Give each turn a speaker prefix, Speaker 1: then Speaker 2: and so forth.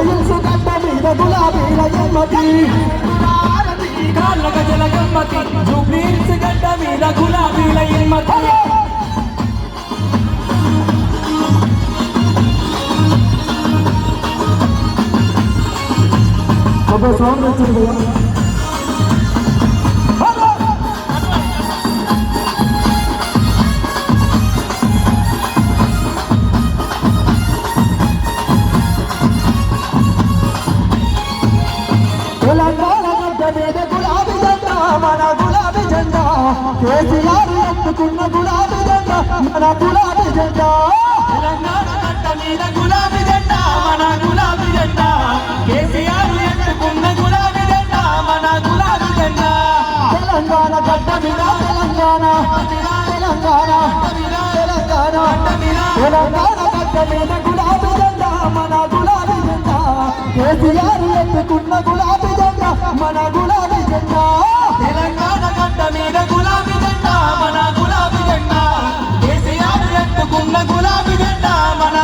Speaker 1: జూబ్లీహిల్స్ గడ్డ మీద గులాబీల ఎమ్మతి
Speaker 2: కాళ్ళ గజల గమ్మతి జూబ్లీహిల్స్ గడ్డ మీద గులాబీల ఎమ్మతి
Speaker 1: సాంగ్ వచ్చింది తెలంగాణ గడ్డ మీద గులాబీ జెండా మన గులాబీ జెండా కేసీఆర్ ఎత్తుకున్న గులాబీ జెండా మన గులాబీ జెండా
Speaker 2: తెలంగాణ గడ్డ మీద గులాబీ జెండా మన గులాబీ జెండా కేసీఆర్ ఎత్తుకున్న గులాబీ జెండా మన గులాబీ జెండా
Speaker 1: తెలంగాణ గడ్డ మీద తెలంగాణ తెలంగాణ తెలంగాణ తెలంగాణ గడ్డ మీద గులాబీ జెండా మన గులాబీ జెండా కేసీఆర్ ఎత్తుకున్న గులాబీ జెండా మన గులాబీ జెండా
Speaker 2: తెలంగాణ గడ్డ మీద గులాబీ జెండా మన గులాబీ జెండా కేసీఆర్ ఎత్తుకున్న గులాబీ జెండా మన